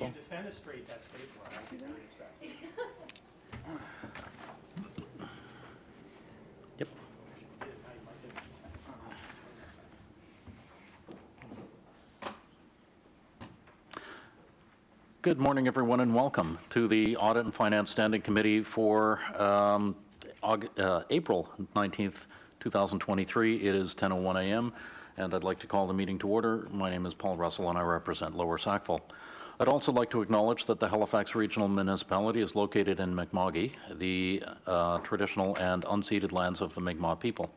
If you defenestrate that stapler, I'd be very upset. Yep. Good morning, everyone, and welcome to the Audit and Finance Standing Committee for April 19th, 2023. It is 10:01 a.m., and I'd like to call the meeting to order. My name is Paul Russell, and I represent Lower Sackville. I'd also like to acknowledge that the Halifax Regional Municipality is located in Mi'kma'ki, the traditional and unceded lands of the Mi'kmaq people.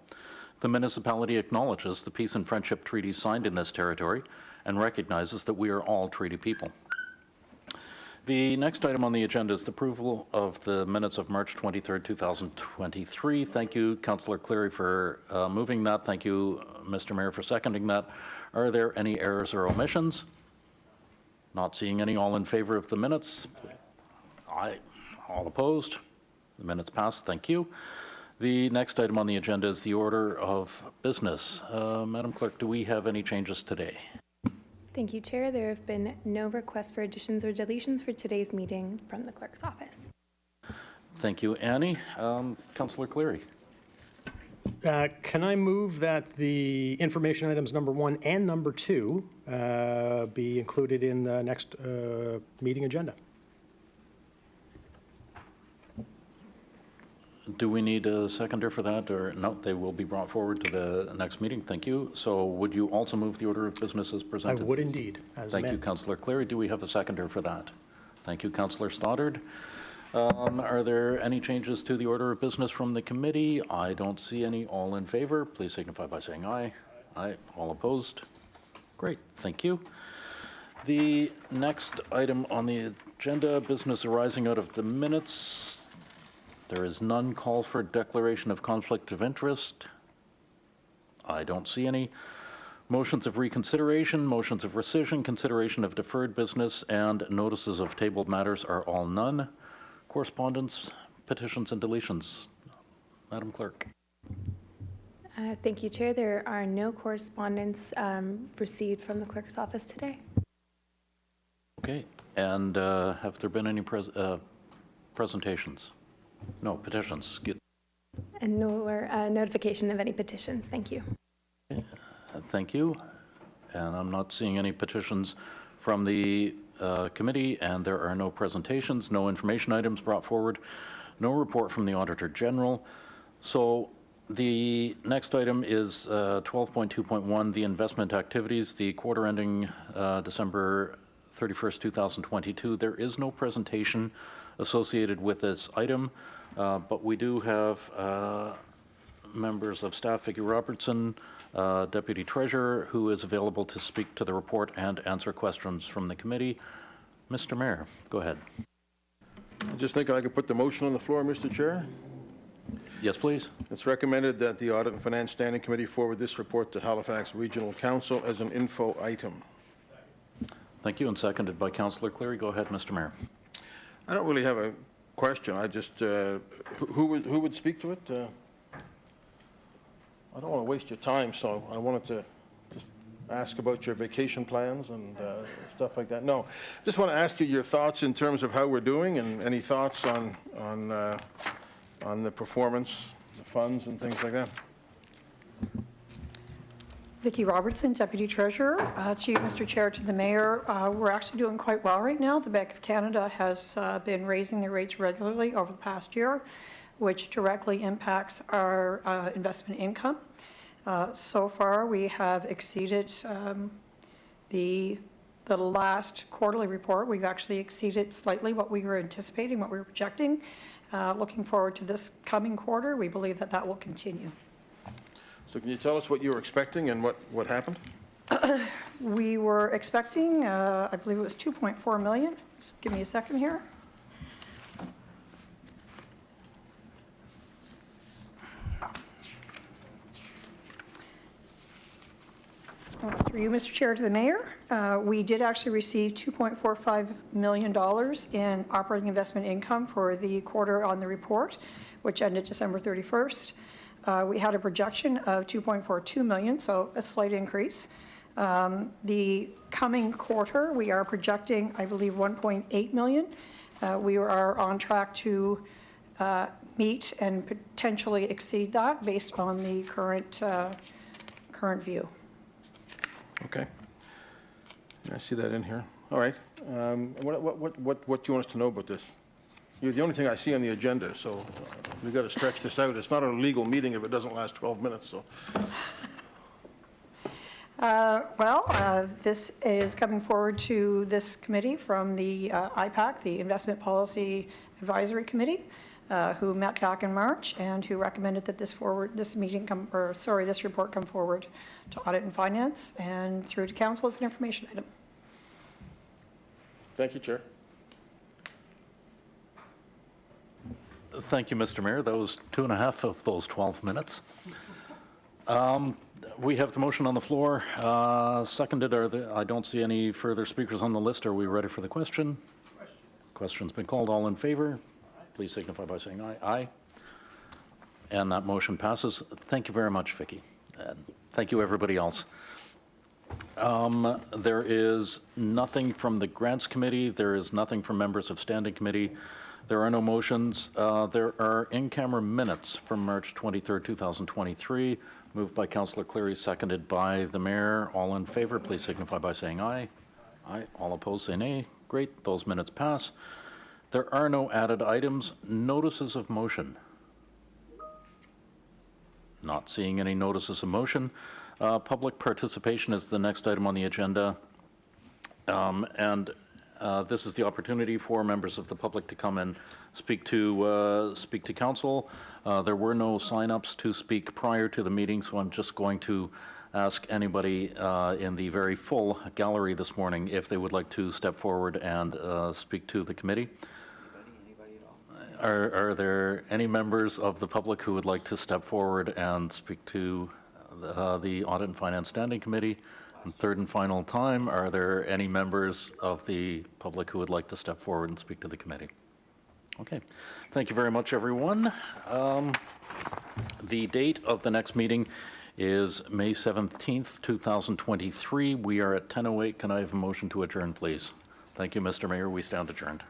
The municipality acknowledges the peace and friendship treaties signed in this territory and recognizes that we are all treaty people. The next item on the agenda is the approval of the minutes of March 23rd, 2023. Thank you, Councillor Cleary, for moving that. Thank you, Mr. Mayor, for seconding that. Are there any errors or omissions? Not seeing any. All in favor of the minutes? Aye. All opposed? The minutes passed. Thank you. The next item on the agenda is the order of business. Madam Clerk, do we have any changes today? Thank you, Chair. There have been no requests for additions or deletions for today's meeting from the Clerk's office. Thank you, Annie. Councillor Cleary. Can I move that the information items number 1 and number 2 be included in the next meeting agenda? Do we need a seconder for that, or no? They will be brought forward to the next meeting. Thank you. So would you also move the order of business as presented? I would indeed. Thank you, Councillor Cleary. Do we have a seconder for that? Thank you, Councillor Stoddard. Are there any changes to the order of business from the committee? I don't see any. All in favor, please signify by saying aye. Aye. All opposed? Great. Thank you. The next item on the agenda, business arising out of the minutes. There is none. Call for declaration of conflict of interest. I don't see any. Motions of reconsideration, motions of rescission, consideration of deferred business, and notices of tabled matters are all none. Correspondence, petitions, and deletions. Madam Clerk. Thank you, Chair. There are no correspondence received from the Clerk's office today. Okay. And have there been any presentations? No, petitions. And no notification of any petitions. Thank you. Okay. Thank you. And I'm not seeing any petitions from the committee, and there are no presentations, no information items brought forward, no report from the Auditor General. So the next item is 12.2.1, the investment activities, the quarter ending December 31st, 2022. There is no presentation associated with this item, but we do have members of staff, Vicki Robertson, Deputy Treasurer, who is available to speak to the report and answer questions from the committee. Mr. Mayor, go ahead. I just think I could put the motion on the floor, Mr. Chair. Yes, please. It's recommended that the Audit and Finance Standing Committee forward this report to Halifax Regional Council as an info item. Thank you, and seconded by Councillor Cleary. Go ahead, Mr. Mayor. I don't really have a question. I just, who would speak to it? I don't want to waste your time, so I wanted to just ask about your vacation plans and stuff like that. No, just want to ask you your thoughts in terms of how we're doing, and any thoughts on the performance, the funds, and things like that. Vicki Robertson, Deputy Treasurer. To you, Mr. Chair, to the Mayor, we're actually doing quite well right now. The Bank of Canada has been raising their rates regularly over the past year, which directly impacts our investment income. So far, we have exceeded the last quarterly report. We've actually exceeded slightly what we were anticipating, what we were projecting. Looking forward to this coming quarter, we believe that that will continue. So can you tell us what you were expecting and what happened? We were expecting, I believe it was 2.4 million. Just give me a second here. Through you, Mr. Chair, to the Mayor, we did actually receive $2.45 million in operating investment income for the quarter on the report, which ended December 31st. We had a projection of 2.42 million, so a slight increase. The coming quarter, we are projecting, I believe, 1.8 million. We are on track to meet and potentially exceed that based on the current view. Okay. I see that in here. All right. What do you want us to know about this? You're the only thing I see on the agenda, so we've got to stretch this out. It's not a legal meeting if it doesn't last 12 minutes, so. This is coming forward to this committee from the IPAC, the Investment Policy Advisory Committee, who met back in March and who recommended that this report come forward to Audit and Finance and through to Council as an information item. Thank you, Chair. Thank you, Mr. Mayor. That was 2.5 of those 12 minutes. We have the motion on the floor. Seconded. I don't see any further speakers on the list. Are we ready for the question? Question's been called. All in favor? Please signify by saying aye. Aye. And that motion passes. Thank you very much, Vicki. And thank you, everybody else. There is nothing from the Grants Committee. There is nothing from members of Standing Committee. There are no motions. There are in-camera minutes from March 23rd, 2023, moved by Councillor Cleary, seconded by the Mayor. All in favor, please signify by saying aye. Aye. All opposed, say nay. Great. Those minutes pass. There are no added items. Notices of motion. Not seeing any notices of motion. Public participation is the next item on the agenda. This is the opportunity for members of the public to come and speak to council. There were no sign-ups to speak prior to the meeting, so I'm just going to ask anybody in the very full gallery this morning if they would like to step forward and speak to the committee. Anybody at all? Are there any members of the public who would like to step forward and speak to the Audit and Finance Standing Committee? And third and final time, are there any members of the public who would like to step forward and speak to the committee? Okay. Thank you very much, everyone. The date of the next meeting is May 17th, 2023. We are at 10:08. Can I have a motion to adjourn, please? Thank you, Mr. Mayor. We stand adjourned.